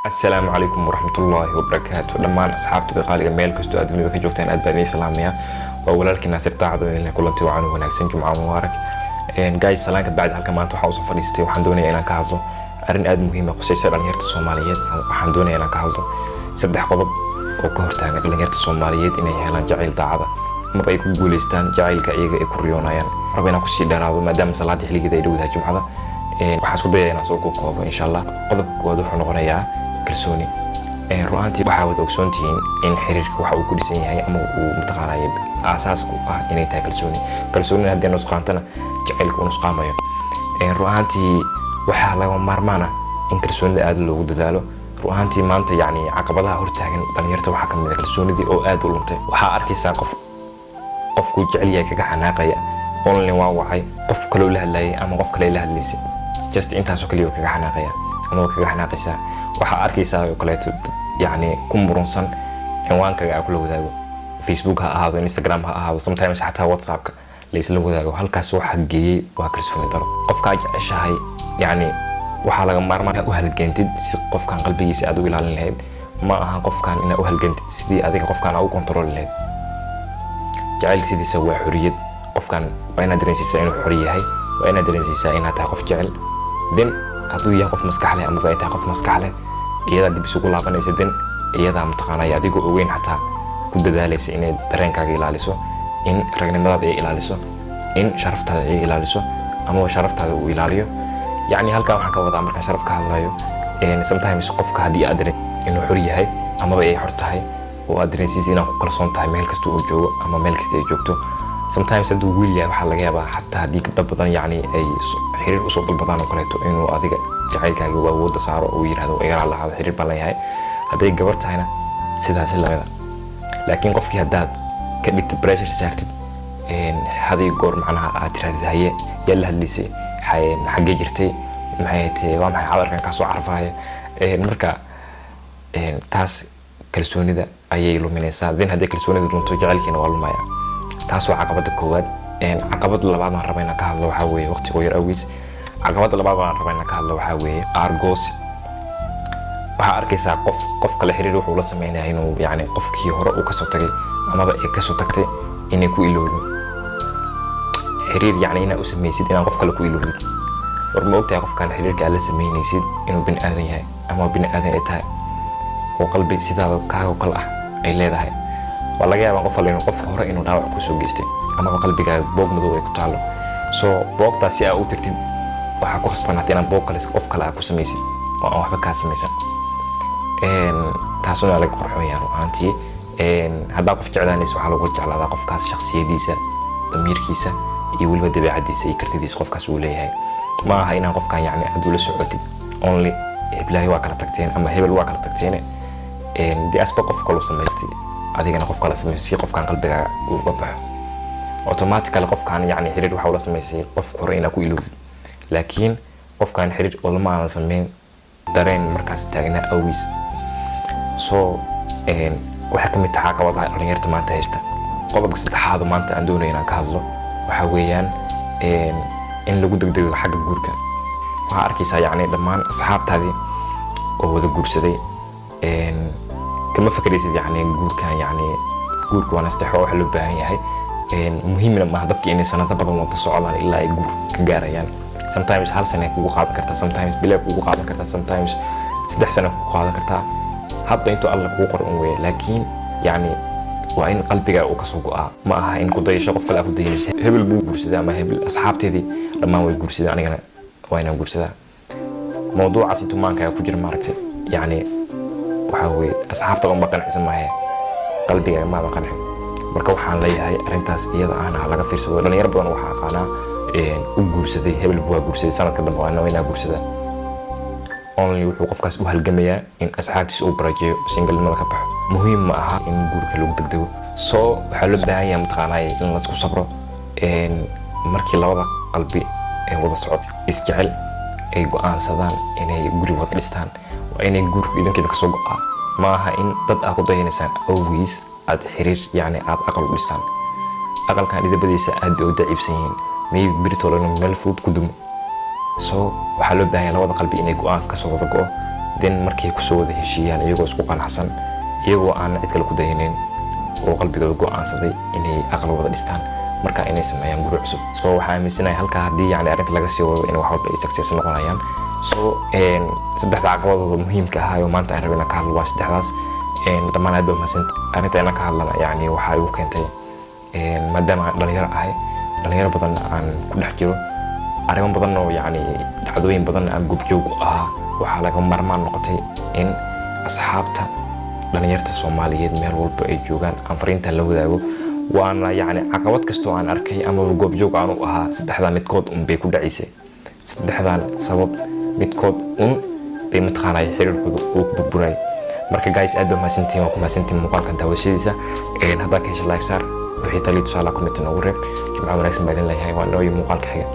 السلام عليكم ورحمة الله وبركاته. لما أصحابتي بقالي ميل كستو أدمي بكجوكتين أدباني إسلامية ولكن ناصر تعضو إن كل توعان وناكسين جمعة مبارك. جاي سلامك بعد هالكم أنتو حاوص فريستي وحندوني إنا كهذلو أرن أد مهمة قصيصة لنيرت الصوماليات وحندوني إنا كهذلو سبدح قضب وكهرتان لنيرت الصوماليات إني هلان جعيل داعبة ما بيكون جولستان جعيل كأيجا يكوريونا يعني ربنا كسي دارابو ما دام صلاة حلي كذا يدو ذا جمعة waxaan isku dayaynaa soo koobo insha Allah. qodobka koowaad wuxuu noqonayaa kalsooni. ru'aantii waxaa wada ogsoontihiin in xiriirka waxa uu ku dhisan yahay ama uu mutaqaanay aasaaska ah inay tahay kalsooni. kalsooni haddii aan nusqaantana jacaylka uu nusqaamayo. ru'aantii waxaa laga maarmaan ah in kalsoonida aad loogu dadaalo. ru'aantii maanta yani caqabadaha hortaagan dhalinyarta waxaa ka mid ah kalsoonidii oo aad u luntay. waxaa arkaysaa qofku jecel yahay kaga xanaaqaya online waa wacay qof kale la hadlayay ama qof kale la hadlaysay just intaasoo kaliya kaga xanaaqaya ama kaga xanaaqaysa. waxaa arkaysaa oo kale yani ku murunsan cinwaankaaga aad kula wadaago Facebook ha ahaado Instagram ha ahaado sometimes xataa WhatsApp-ka la isla wadaago. halkaas waxa geeyay waa kalsooni daro. qofka jeceshahay yani waxaa laga maarmaan u halgantid si qofkan qalbigiisa aad u ilaalin lahayd. ma aha qofkan inaad u halgantid sidii adiga qofkan aad u control lahayd. jacaylka sidiisa waa xuriyad. qofkan waa inaad dareensiisaa inuu xor yahay, waa inaad dareensiisaa inaad tahay qof jecel. din hadduu yahay qof maskax leh ama ay tahay qof maskax leh iyada dib isugu laabanaysa. din iyada mutaqaanaya adigoo ogeyn xataa ku dadaalaysa inay dareenkaaga ilaaliso, in ragnimadaada ay ilaaliso, in sharaftaada ay ilaaliso ama sharaftaada uu ilaaliyo. yani halkan waxaan ka wadaa markaan sharaf ka hadlayo sometimes qofka haddii aad dareen inuu xor yahay ama ay xor tahay oo aad dareensiisa inaad ku kalsoon tahay meel kasta uu joogo ama meel kasta ay joogto. sometimes hadduu wiil yahay waxaa laga yaabaa xataa haddii gabdho badan yani ay xiriir usoo dalbadaan oo kaleeto inuu adiga jacaylkaaga uu awoodda saaro oo yiraahdo iga lahaado xiriir baan leeyahay. hadday gabar tahayna sidaas lamida. laakiin qofkii haddaad ka dhigtid pressure saartid haday goor macnaha aad tirahdid haye yaa la hadlaysay xaggee jirtay maxay tahay waa maxay cadarkan ka soo carfaaya marka taas kalsoonida ayay luminaysaa. din haddii kalsoonida lunto jacaylkiina waa lumaya. taas waa caqabada koowaad. caqabada labaad aan rabaa inaan ka hadlo waxaa weeye waqtiga yar awgiis. caqabada labaad aan rabaa inaan ka hadlo waxaa weeye argos. waxaa arkaysaa qof kale xiriir wuxuu la sameynaya inuu yani qofkii hore uu kasoo tagay amaba ay kasoo tagtay inay ku ilowdo xiriir. yani inaad u samaysid inaan qof kale ku ilowdo. war ma ogtahay qofkaan xiriirka aad la samaynaysid inuu bini aadan yahay ama bini aadan ay tahay oo qalbi sidaada kaaga kale ah ay leedahay. waa laga yaabaa qof hore inuu dhaawac ku soo geystay ama qalbigaaga boog madow ay ku taalo. soo boogtaas si aad u tagtid waxaa ku khasbanaatay inaad boog kale qof kale aad ku samaysid oo aan waxba kaa samaysan. taasuna laga qorxoonyaa ru'aantii. haddaa qof jeclaanaysa waxaa lagu jeclaadaa qofkaas shakhsiyadiisa, damiirkiisa iyo weliba dabeecadiisa iyo kartidiisa qofkaas uu leeyahay. ma aha inaan qofkan yani aad ula socotid only heblahay waa kala tagteen ama hebel waa kala tagteen dee asba qof kale u samaystay adigana qof kale samaysay si qofkan qalbigaaga uu uga baxo. automatically qofkan yani xiriir waxa uu la samaysay qof hore inaa ku ilowdid. laakiin qofkan xiriir oo lama aan sameyn dareen markaas taagnaa awgiis. soo waxa ka mid tahay caqabadaha dhalinyarta maanta haysta. qodobka saddexaad maanta aan doonayo inaan ka hadlo waxa weeyaan in lagu degdego xagga guurka. waxaa arkaysaa yani dhammaan asxaabtaadii oo wada guursaday kama fakaraysid yani guurka waa nasteexo waxa loo baahan yahay. muhiimna maaha dadka inay sanado badan wada socdaan ilaa ay guur ka gaarayaan. sometimes hal sano kugu qaadan kartaa, sometimes bil kugu qaadan kartaa, sometimes 3 sano kugu qaadan kartaa. hadba intuu alla kugu qoran weeye. laakiin yani waa in qalbiga uu ka soo go'aa. ma aha in ku dayasho qof kale ku dayasho hebel buu guursaday ama hebel asxaabteedii dhammaan way guursadeen anigana waa inaan guursadaa. mawduucaas intuu maankaaga ku jira maaragtay yani waxa weeye asxaabta uma qanacsan maahe qalbiga ma qancin. marka waxaan leeyahay arrintaas iyada ahna laga fiirsado. dhalinyaro badan waxaa aqaanaa u guursaday hebel buu guursaday sanadka dambe waa inaan guursadaa. only wuxuu qofkaas u halgamayaa in asxaabtiisa uu barajeeyo singalnimada ka baxo. muhiim ma aha in guurka lagu degdego. soo waxaa loo baahan yahay mutaqaanay in la isku sabro. markii labada qalbi ee wada socod isjecel ay go'aansadaan inay guri wada dhistaan waa inay guurka idinkeeda ka soo go'aa. ma aha in dad aad ku dayanaysaan awgiis aad xiriir yani aad aqal u dhisaan. aqalkan idabadiisa aad bay u daciifsan yihiin maybe beritolana meel fudud ku dumo. soo waxaa loo baahan yahay labada qalbi inay go'aan ka soo wada go'o den markay ku soo wada heshiiyaan iyagoo isku qanacsan iyagoo aan cid kale ku daynayn oo qalbigooda go'aansaday inay aqal wada dhistaan marka inay sameeyaan guri cusub soo waxaa aaminsanahay halka haddii yani arrinta laga sii wado in wax walba ay success noqonayaan soo saddexda caqabadooda muhiimka ah oo maanta aan rabina ka hadlo waa saddexdaas dhammaan aad baa mahadsantahay arrinta inaan ka hadlana yani waxaa igu keentay maadaama aan dhalinyaro badan aan ku dhex jiro arrimo badan oo yani dhacdooyin badan aan gubjoog u ahaa waxaa laga marmaan noqotay in asxaabta dhalinyarta Soomaaliyeed meel walba ay joogaan aan fariinta la wadaago waana yani caqabad kastoo aan arkay ama gubjoog aan u ahaa saddexda midkood bay ku dhacisay saddexdan sabab midkood bay mataqaanay xiriirkooda uu burburay marka guys aad baa mahadsantihiin waa ku mahadsantihiin muuqaalkan daawashadiisa haddaa ka heshay like saar wixii taliyo tusaale comment noogu reeb jimco wanaagsan baa idin leeyahay waa nooyo muuqaalka xiga